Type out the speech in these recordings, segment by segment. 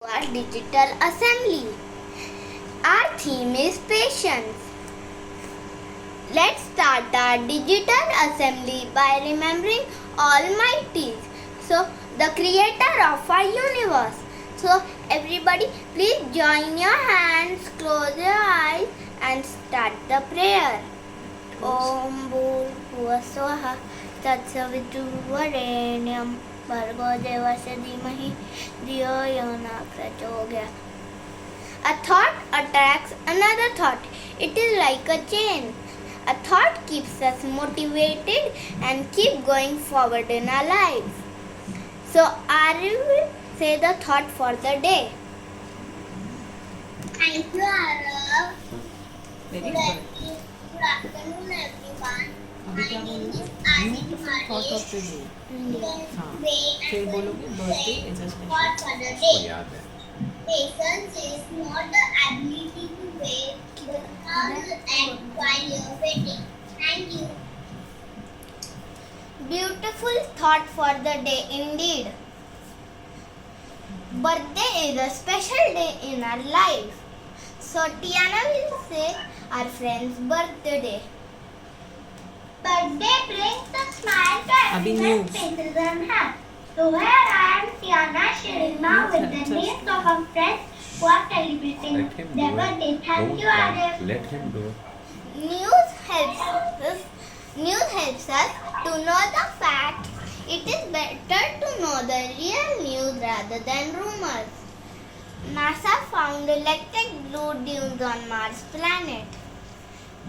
Our digital assembly. Our theme is patience. Let's start our digital assembly by remembering Almighty, so the creator of our universe. So everybody please join your hands, close your eyes and start the prayer. Om Bhurvasvaha Tatsaviturvarenyam Bhargo Devasya Dhimahi Dhiyo Yona Prachodayat. A thought attracts another thought. It is like a chain. A thought keeps us motivated and keep going forward in our lives. So Aarav will say the thought for the day. Thank you, Aarav. Very Good good. afternoon, everyone. अभी क्या बोलोगे? Beautiful thought of the day. हाँ, फिर बोलोगे birthday is a special. For the इसको day. याद है Patience is not the ability to wait, but how you act while you're waiting. Thank you. Beautiful thought for the day indeed. Birthday is a special day in our life. So Tiana will say our friend's birthday. Birthday brings a smile to Abhi everyone's news. faces and hearts. So here I am, Tiana, sharing now with the names of our friends who are celebrating Let him their do birthday. it. Thank Don't you, try. Aarav. Let him do it. News helps us to know the facts. It is better to know the real news rather than rumors. NASA found electric blue dunes on Mars planet.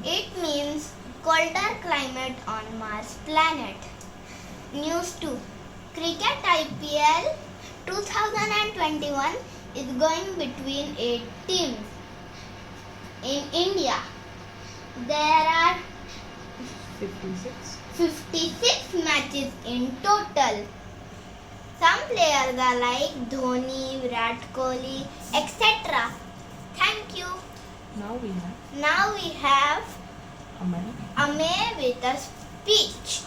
It means colder climate on Mars planet. News 2. Cricket IPL 2021 is going between 8 teams. In India, there are 56. 56 matches in total. Some players are like Dhoni, Virat Kohli, etc. Thank you. Now we have Now we have Aman. Ame with a speech.